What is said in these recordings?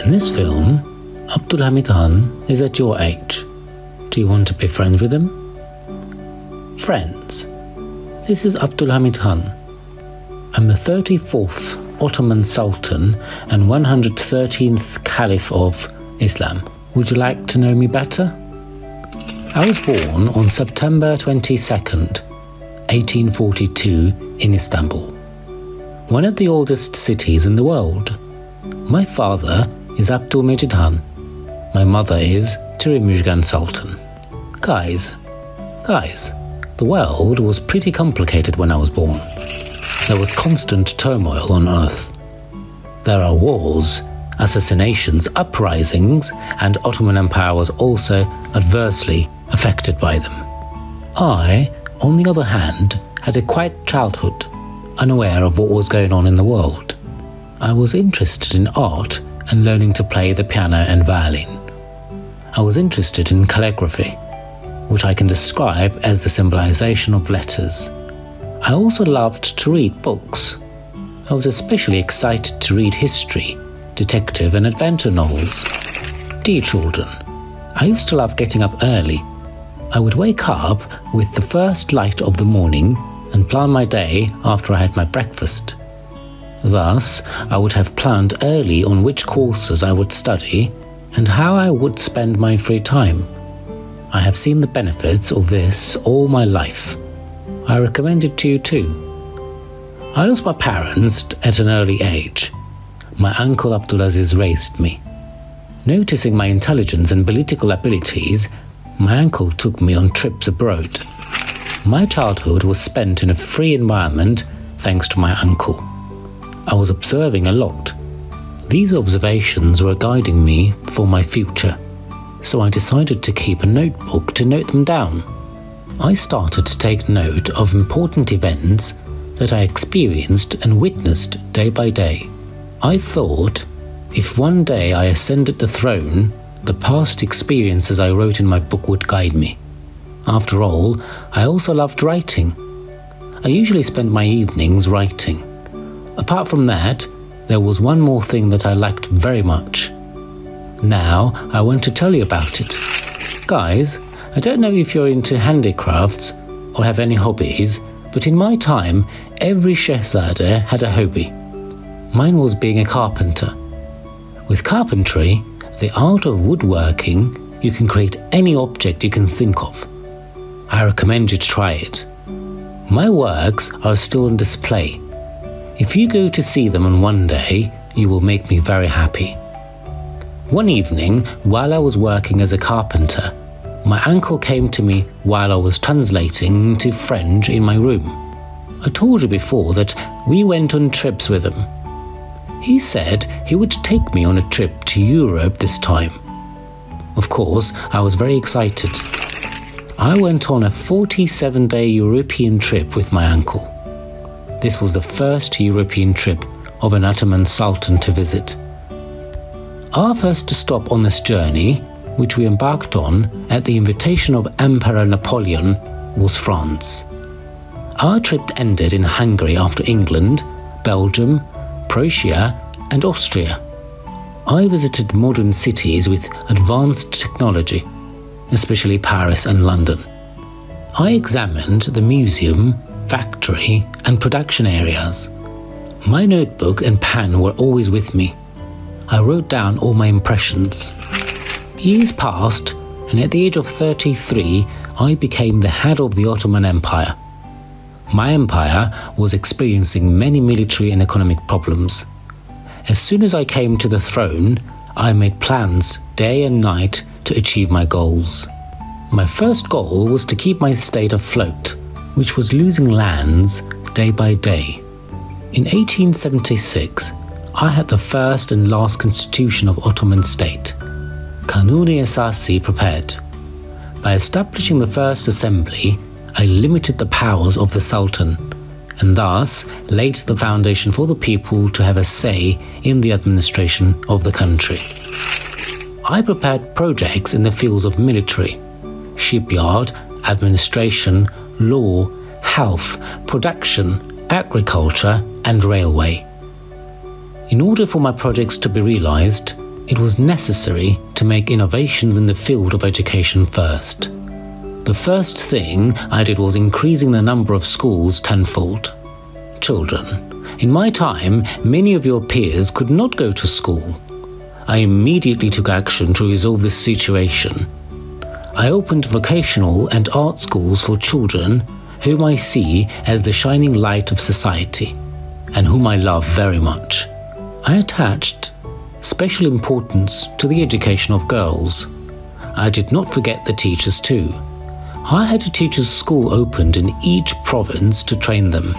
In this film, ABDÜLHAMİD Han is at your age. Do you want to be friends with him? Friends, this is ABDÜLHAMİD Han. I'm the 34th Ottoman Sultan and 113th Caliph of Islam. Would you like to know me better? I was born on September 22nd, 1842 in Istanbul, one of the oldest cities in the world. My father is Abdülhamid Han. My mother is Müjgan Sultan. Guys, the world was pretty complicated when I was born. There was constant turmoil on earth. There are wars, assassinations, uprisings, and Ottoman Empire was also adversely affected by them. I, on the other hand, had a quiet childhood, unaware of what was going on in the world. I was interested in art and learning to play the piano and violin. I was interested in calligraphy, which I can describe as the symbolization of letters. I also loved to read books. I was especially excited to read history, detective and adventure novels. Dear children, I used to love getting up early. I would wake up with the first light of the morning and plan my day after I had my breakfast. Thus, I would have planned early on which courses I would study and how I would spend my free time. I have seen the benefits of this all my life. I recommend it to you too. I lost my parents at an early age. My uncle Abdulaziz raised me. Noticing my intelligence and political abilities, my uncle took me on trips abroad. My childhood was spent in a free environment thanks to my uncle. I was observing a lot. These observations were guiding me for my future, so I decided to keep a notebook to note them down. I started to take note of important events that I experienced and witnessed day by day. I thought, if one day I ascended the throne, the past experiences I wrote in my book would guide me. After all, I also loved writing. I usually spent my evenings writing. Apart from that, there was one more thing that I liked very much. Now, I want to tell you about it. Guys, I don't know if you're into handicrafts or have any hobbies, but in my time, every Shehzade had a hobby. Mine was being a carpenter. With carpentry, the art of woodworking, you can create any object you can think of. I recommend you to try it. My works are still on display. If you go to see them on one day, you will make me very happy. One evening, while I was working as a carpenter, my uncle came to me while I was translating to French in my room. I told you before that we went on trips with him. He said he would take me on a trip to Europe this time. Of course, I was very excited. I went on a 47-day European trip with my uncle. This was the first European trip of an Ottoman Sultan to visit. Our first stop on this journey, which we embarked on at the invitation of Emperor Napoleon, was France. Our trip ended in Hungary after England, Belgium, Prussia and Austria. I visited modern cities with advanced technology, especially Paris and London. I examined the museum, factory and production areas. My notebook and pen were always with me. I wrote down all my impressions. Years passed, and at the age of 33, I became the head of the Ottoman Empire. My empire was experiencing many military and economic problems. As soon as I came to the throne, I made plans day and night to achieve my goals. My first goal was to keep my state afloat, which was losing lands day by day. In 1876, I had the first and last constitution of Ottoman state, Kanuni Esasi, prepared. By establishing the first assembly, I limited the powers of the Sultan, and thus laid the foundation for the people to have a say in the administration of the country. I prepared projects in the fields of military, shipyard, administration, law, health, production, agriculture and railway. In order for my projects to be realized, it was necessary to make innovations in the field of education first. The first thing I did was increasing the number of schools tenfold. Children, in my time, many of your peers could not go to school. I immediately took action to resolve this situation. I opened vocational and art schools for children whom I see as the shining light of society and whom I love very much. I attached special importance to the education of girls. I did not forget the teachers too. I had a teachers' school opened in each province to train them.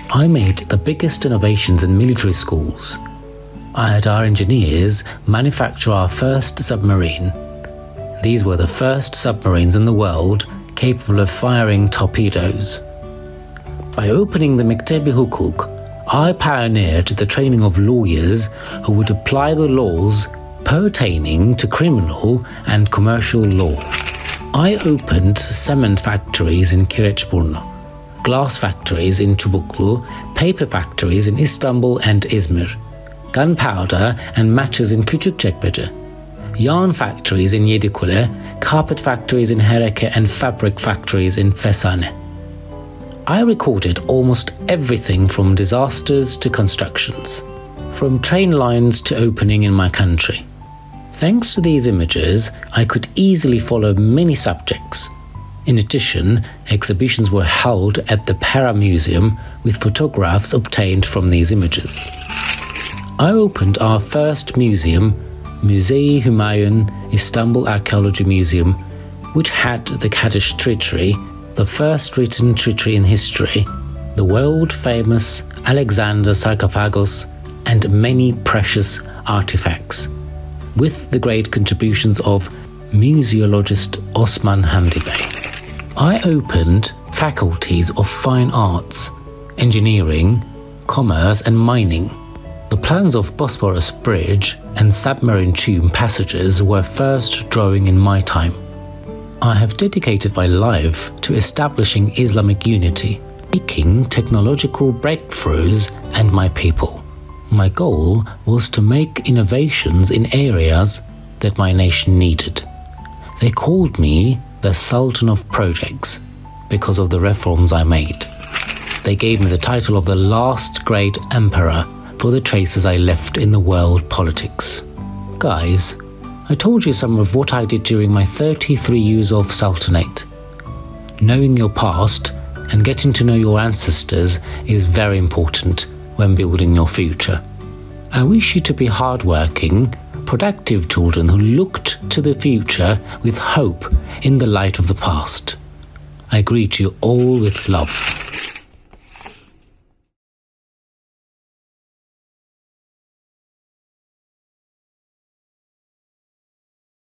I made the biggest innovations in military schools. I had our engineers manufacture our first submarine. These were the first submarines in the world capable of firing torpedoes. By opening the Mektebi Hukuk, I pioneered the training of lawyers who would apply the laws pertaining to criminal and commercial law. I opened cement factories in Kireçburnu, glass factories in Çubuklu, paper factories in Istanbul and Izmir, gunpowder and matches in Küçükçekmece, yarn factories in Yedikule, carpet factories in Hereke and fabric factories in Fesane. I recorded almost everything from disasters to constructions, from train lines to opening in my country. Thanks to these images, I could easily follow many subjects. In addition, exhibitions were held at the Para Museum with photographs obtained from these images. I opened our first museum, Müze-i Hümayun Istanbul Archaeology Museum, which had the Kaddish Treaty, the first written treaty in history, the world-famous Alexander sarcophagus, and many precious artifacts, with the great contributions of museologist Osman Hamdi Bey. I opened faculties of fine arts, engineering, commerce and mining. The plans of Bosporus Bridge and submarine tube passages were first drawing in my time. I have dedicated my life to establishing Islamic unity, making technological breakthroughs and my people. My goal was to make innovations in areas that my nation needed. They called me the Sultan of Projects because of the reforms I made. They gave me the title of the last great emperor for the traces I left in the world politics. Guys, I told you some of what I did during my 33 years of sultanate. Knowing your past and getting to know your ancestors is very important when building your future. I wish you to be hardworking, productive children who looked to the future with hope in the light of the past. I greet you all with love.